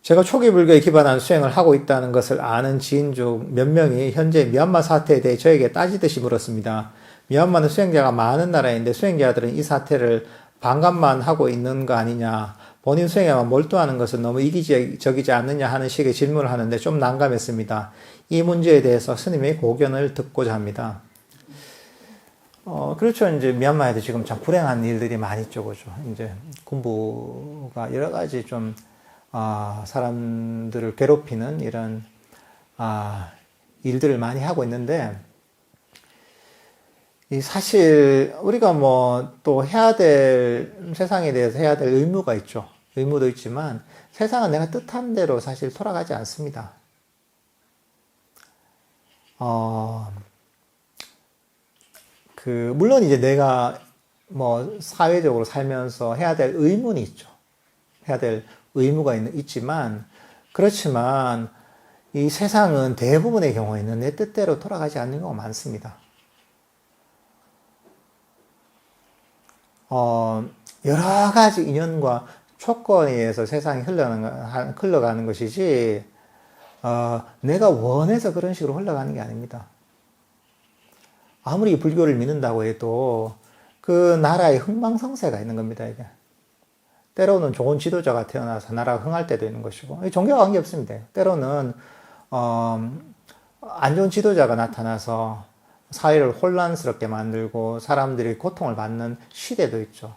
제가 초기 불교에 기반한 수행을 하고 있다는 것을 아는 지인 중 몇 명이 현재 미얀마 사태에 대해 저에게 따지듯이 물었습니다. 미얀마는 수행자가 많은 나라인데 수행자들은 이 사태를 반감만 하고 있는 거 아니냐, 본인 수행에만 몰두하는 것은 너무 이기적이지 않느냐 하는 식의 질문을 하는데 좀 난감했습니다. 이 문제에 대해서 스님의 고견을 듣고자 합니다. 그렇죠. 이제 미얀마에도 지금 참 불행한 일들이 많이 있죠, 그죠. 이제 군부가 여러 가지 좀 사람들을 괴롭히는 이런 일들을 많이 하고 있는데, 사실 우리가 뭐 또 해야 될, 세상에 대해서 해야 될 의무가 있죠. 의무도 있지만 세상은 내가 뜻한 대로 사실 돌아가지 않습니다. 물론 이제 내가 뭐 사회적으로 살면서 해야 될 의무는 있죠. 해야 될 의무가 있지만, 그렇지만 이 세상은 대부분의 경우에는 내 뜻대로 돌아가지 않는 경우가 많습니다. 여러 가지 인연과 조건에 의해서 세상이 흘러가는 것이지, 내가 원해서 그런 식으로 흘러가는 게 아닙니다. 아무리 불교를 믿는다고 해도 그 나라에 흥망성쇠가 있는 겁니다, 이게. 때로는 좋은 지도자가 태어나서 나라가 흥할 때도 있는 것이고, 종교와 관계없습니다. 때로는, 안 좋은 지도자가 나타나서 사회를 혼란스럽게 만들고 사람들이 고통을 받는 시대도 있죠.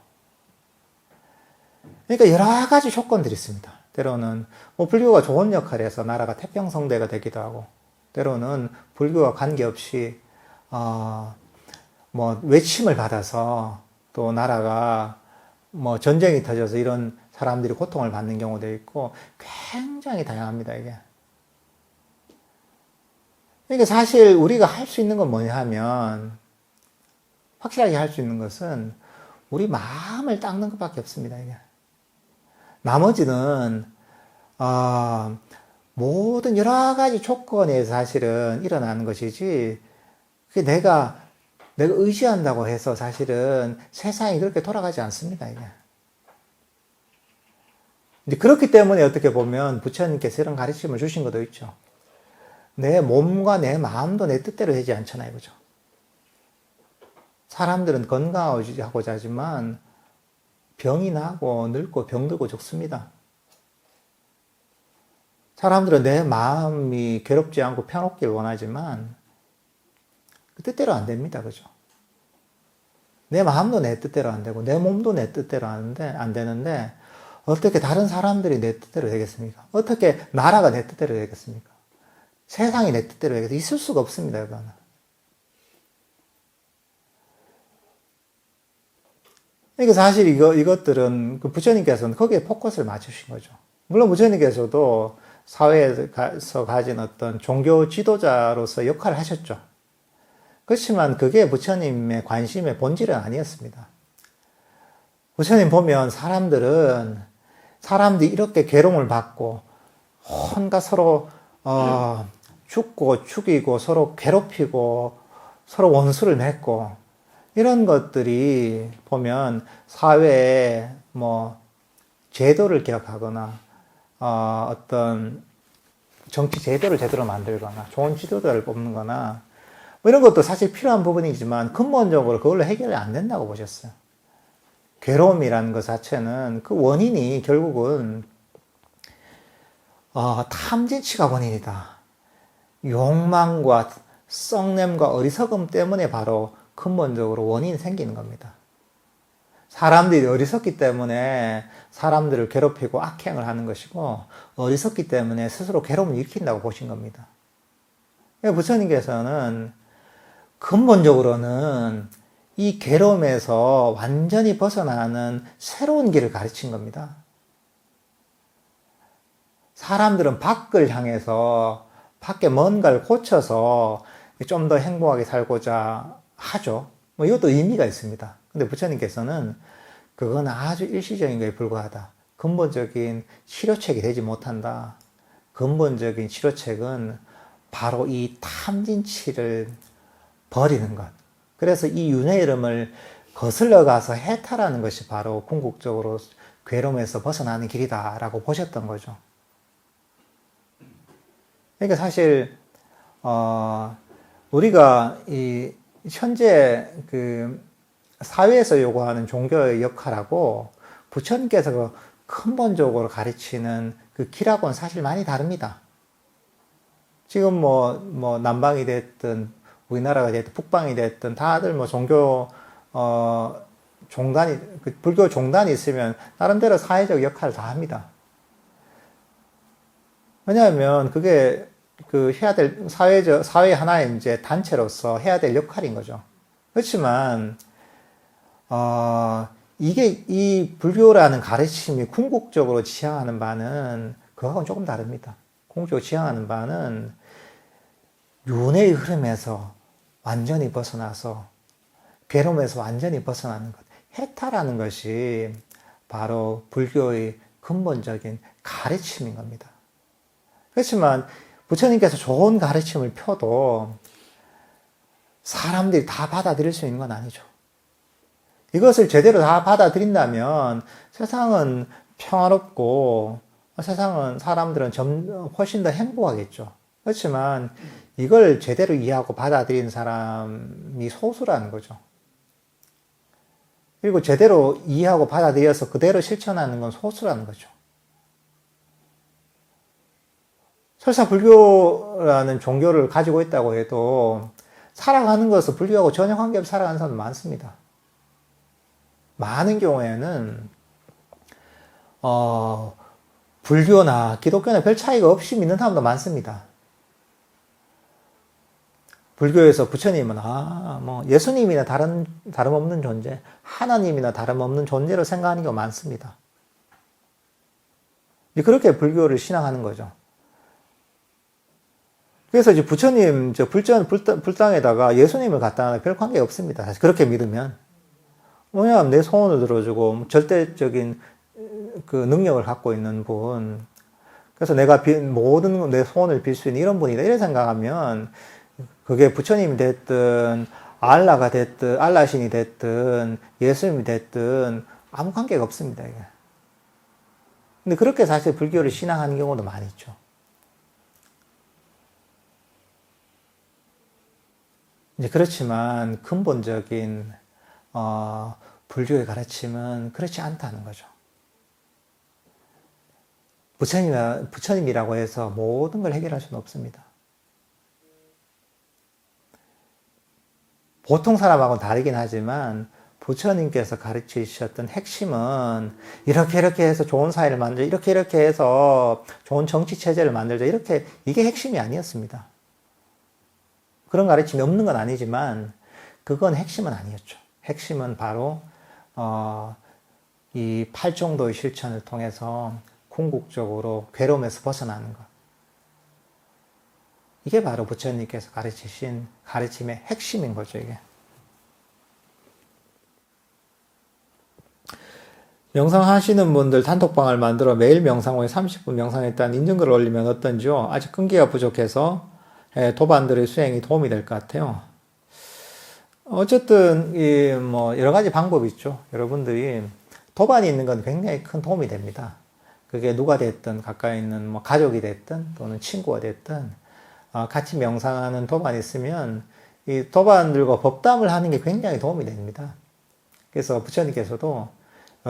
그러니까 여러 가지 조건들이 있습니다. 때로는 뭐 불교가 좋은 역할을 해서 나라가 태평성대가 되기도 하고, 때로는 불교와 관계없이 뭐 외침을 받아서 또 나라가 뭐 전쟁이 터져서 이런 사람들이 고통을 받는 경우도 있고, 굉장히 다양합니다, 이게. 그러니까 사실 우리가 할 수 있는 건 뭐냐 하면, 확실하게 할 수 있는 것은 우리 마음을 닦는 것밖에 없습니다, 이게. 나머지는 모든 여러 가지 조건에 사실은 일어나는 것이지, 그게 내가 의지한다고 해서 사실은 세상이 그렇게 돌아가지 않습니다, 이게. 이제 그렇기 때문에 어떻게 보면 부처님께서 이런 가르침을 주신 것도 있죠. 내 몸과 내 마음도 내 뜻대로 되지 않잖아요, 그죠? 사람들은 건강하고자 하지만 병이 나고 늙고 병들고 죽습니다. 사람들은 내 마음이 괴롭지 않고 편없길 원하지만 그 뜻대로 안 됩니다, 그죠? 내 마음도 내 뜻대로 안 되고 내 몸도 내 뜻대로 안 되는데, 어떻게 다른 사람들이 내 뜻대로 되겠습니까? 어떻게 나라가 내 뜻대로 되겠습니까? 세상이 내 뜻대로 되겠습니까? 있을 수가 없습니다, 이거는. 그러니까 사실 이것들은 그 부처님께서는 거기에 포커스를 맞추신 거죠. 물론 부처님께서도 사회에서 가진 어떤 종교 지도자로서 역할을 하셨죠. 그렇지만 그게 부처님의 관심의 본질은 아니었습니다. 부처님 보면 사람들이 이렇게 괴로움을 받고 혼자 서로 죽고 죽이고 서로 괴롭히고 서로 원수를 맺고, 이런 것들이 보면 사회에 뭐 제도를 개혁하거나 어떤 정치 제도를 제대로 만들거나 좋은 지도자를 뽑는거나 뭐 이런 것도 사실 필요한 부분이지만 근본적으로 그걸로 해결이 안 된다고 보셨어요. 괴로움이라는 것 자체는 그 원인이 결국은 탐진치가 원인이다. 욕망과 썩냄과 어리석음 때문에 바로 근본적으로 원인이 생기는 겁니다. 사람들이 어리석기 때문에 사람들을 괴롭히고 악행을 하는 것이고, 어리석기 때문에 스스로 괴로움을 일으킨다고 보신 겁니다. 부처님께서는 근본적으로는 이 괴로움에서 완전히 벗어나는 새로운 길을 가르친 겁니다. 사람들은 밖을 향해서 밖에 뭔가를 고쳐서 좀 더 행복하게 살고자 하죠. 뭐 이것도 의미가 있습니다. 근데 부처님께서는 그건 아주 일시적인 것에 불과하다. 근본적인 치료책이 되지 못한다. 근본적인 치료책은 바로 이 탐진치를 버리는 것. 그래서 이 윤회 이름을 거슬러 가서 해탈하는 것이 바로 궁극적으로 괴로움에서 벗어나는 길이다라고 보셨던 거죠. 그러니까 사실 우리가 이 현재 그 사회에서 요구하는 종교의 역할하고 부처님께서 그 근본적으로 가르치는 그 길하고는 사실 많이 다릅니다. 지금 뭐 남방이 됐든 우리나라가 됐든 북방이 됐든 다들 뭐 종교 종단이 그 불교 종단이 있으면 나름대로 사회적 역할을 다 합니다. 왜냐하면 그게 그 해야 될 사회 하나의 이제 단체로서 해야 될 역할인 거죠. 그렇지만 이게 이 불교라는 가르침이 궁극적으로 지향하는 바는 그거하고는 조금 다릅니다. 궁극적으로 지향하는 바는 윤회의 흐름에서 완전히 벗어나서 괴로움에서 완전히 벗어나는 것. 해탈하는 것이 바로 불교의 근본적인 가르침인 겁니다. 그렇지만 부처님께서 좋은 가르침을 펴도 사람들이 다 받아들일 수 있는 건 아니죠. 이것을 제대로 다 받아들인다면 세상은 평화롭고 세상은 사람들은 훨씬 더 행복하겠죠. 그렇지만 이걸 제대로 이해하고 받아들이는 사람이 소수라는 거죠. 그리고 제대로 이해하고 받아들여서 그대로 실천하는 건 소수라는 거죠. 설사 불교라는 종교를 가지고 있다고 해도 살아가는 것은 불교하고 전혀 관계없이 살아가는 사람도 많습니다. 많은 경우에는 불교나 기독교나 별 차이가 없이 믿는 사람도 많습니다. 불교에서 부처님은 뭐 예수님이나 다름없는 존재, 하나님이나 다름없는 존재로 생각하는 경우가 많습니다. 그렇게 불교를 신앙하는 거죠. 그래서 이제 부처님 불당에다가 예수님을 갖다 놔도 별 관계 없습니다. 사실 그렇게 믿으면. 왜냐하면 내 소원을 들어주고 절대적인 그 능력을 갖고 있는 분. 그래서 내가 모든 내 소원을 빌 수 있는 이런 분이다. 이렇게 생각하면 그게 부처님이 됐든 알라가 됐든 알라신이 됐든 예수님이 됐든 아무 관계가 없습니다. 이게. 근데 그렇게 사실 불교를 신앙하는 경우도 많이 있죠. 이제 그렇지만 근본적인 불교의 가르침은 그렇지 않다는 거죠. 부처님이라고 해서 모든 걸 해결할 수는 없습니다. 보통 사람하고는 다르긴 하지만 부처님께서 가르치셨던 핵심은 이렇게 해서 좋은 사회를 만들자, 이렇게 해서 좋은 정치 체제를 만들자, 이게 핵심이 아니었습니다. 그런 가르침이 없는 건 아니지만 그건 핵심은 아니었죠. 핵심은 바로 이 팔정도의 실천을 통해서 궁극적으로 괴로움에서 벗어나는 것. 이게 바로 부처님께서 가르치신 가르침의 핵심인 거죠, 이게. 명상하시는 분들 단톡방을 만들어 매일 명상 후에 30분 명상했다는 인증글을 올리면 어떤지요? 아직 끈기가 부족해서 도반들의 수행이 도움이 될 것 같아요. 어쨌든 여러 가지 방법이 있죠. 여러분들이 도반이 있는 건 굉장히 큰 도움이 됩니다. 그게 누가 됐든 가까이 있는 가족이 됐든 또는 친구가 됐든 같이 명상하는 도반이 있으면 이 도반들과 법담을 하는 게 굉장히 도움이 됩니다. 그래서 부처님께서도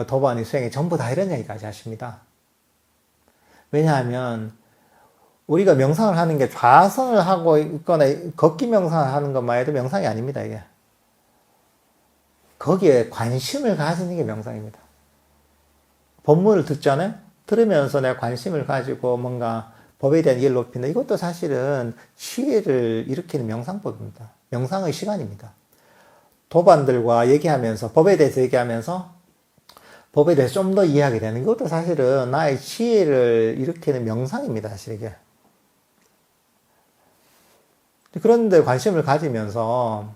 도반의 수행이 전부 다 이런 얘기까지 하십니다. 왜냐하면 우리가 명상을 하는 게 좌선을 하고 있거나 걷기 명상을 하는 것만 해도 명상이 아닙니다, 이게. 거기에 관심을 가지는 게 명상입니다. 법문을 듣잖아요? 들으면서 내가 관심을 가지고 뭔가 법에 대한 이해를 높인다. 이것도 사실은 시혜를 일으키는 명상법입니다. 명상의 시간입니다. 도반들과 얘기하면서, 법에 대해서 얘기하면서 법에 대해서 좀 더 이해하게 되는 것도 사실은 나의 지혜를 일으키는 명상입니다, 사실 이게. 그런데 관심을 가지면서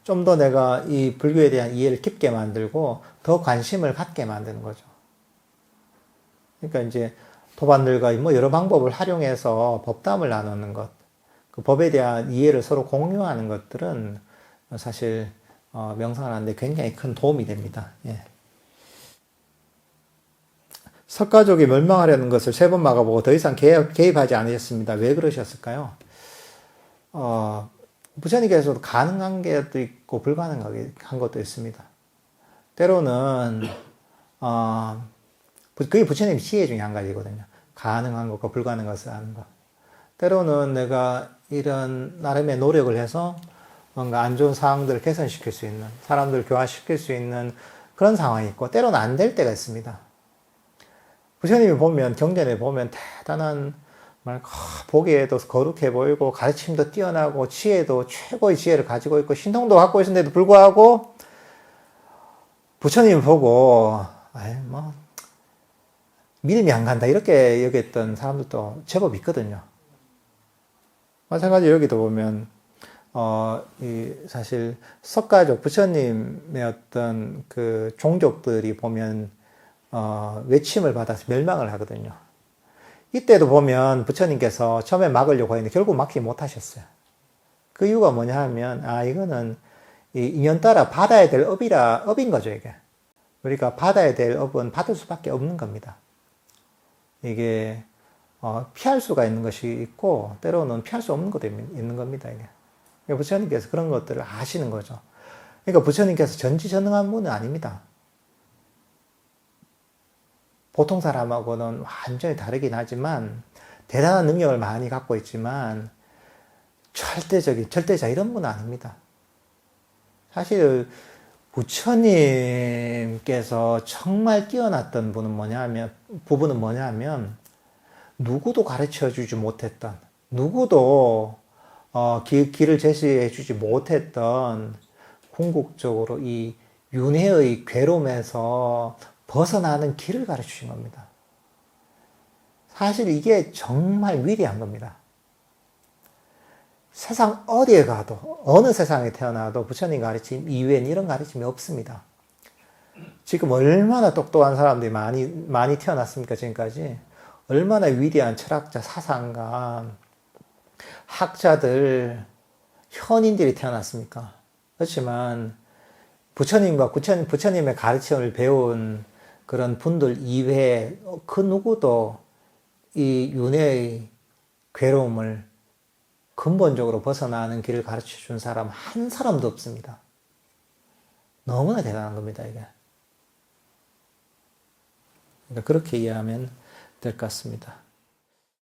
좀 더 내가 이 불교에 대한 이해를 깊게 만들고 더 관심을 갖게 만드는 거죠. 그러니까 이제 도반들과 여러 방법을 활용해서 법담을 나누는 것, 그 법에 대한 이해를 서로 공유하는 것들은 사실 명상을 하는데 굉장히 큰 도움이 됩니다. 예. 석가족이 멸망하려는 것을 3번 막아보고 더 이상 개입하지 않으셨습니다. 왜 그러셨을까요? 부처님께서도 가능한 것도 있고 불가능한 것도 있습니다. 때로는 그게 부처님 지혜 중에 한 가지거든요. 가능한 것과 불가능한 것을 아는 것. 때로는 내가 이런 나름의 노력을 해서 뭔가 안 좋은 상황들을 개선시킬 수 있는, 사람들을 교화시킬 수 있는 그런 상황이 있고, 때로는 안 될 때가 있습니다. 부처님이 보면, 경전에 보면 대단한, 보기에도 거룩해 보이고, 가르침도 뛰어나고, 지혜도 최고의 지혜를 가지고 있고, 신통도 갖고 있는데도 불구하고, 부처님을 보고, 믿음이 안 간다, 이렇게 여겼던 사람들도 제법 있거든요. 마찬가지로 여기도 보면, 사실, 석가족, 부처님의 어떤 그 종족들이 보면, 외침을 받아서 멸망을 하거든요. 이때도 보면 부처님께서 처음에 막으려고 했는데 결국 막지 못하셨어요. 그 이유가 뭐냐 하면, 이거는 이 인연 따라 받아야 될 업인 거죠, 이게. 그러니까 받아야 될 업은 받을 수밖에 없는 겁니다. 이게, 피할 수가 있는 것이 있고, 때로는 피할 수 없는 것도 있는 겁니다, 이게. 그러니까 부처님께서 그런 것들을 아시는 거죠. 그러니까 부처님께서 전지전능한 분은 아닙니다. 보통 사람하고는 완전히 다르긴 하지만, 대단한 능력을 많이 갖고 있지만, 절대자 이런 분은 아닙니다. 사실, 부처님께서 정말 뛰어났던 부분은 뭐냐면, 누구도 가르쳐 주지 못했던, 누구도, 길을 제시해 주지 못했던, 궁극적으로 이 윤회의 괴로움에서 벗어나는 길을 가르쳐 주신 겁니다. 사실 이게 정말 위대한 겁니다. 세상 어디에 가도, 어느 세상에 태어나도 부처님 가르침 이외엔 이런 가르침이 없습니다. 지금 얼마나 똑똑한 사람들이 많이 태어났습니까, 지금까지? 얼마나 위대한 철학자, 사상가, 학자들, 현인들이 태어났습니까? 그렇지만, 부처님의 가르침을 배운 그런 분들 이외에 그 누구도 이 윤회의 괴로움을 근본적으로 벗어나는 길을 가르쳐 준 사람 한 사람도 없습니다. 너무나 대단한 겁니다, 이게. 그러니까 그렇게 이해하면 될 것 같습니다.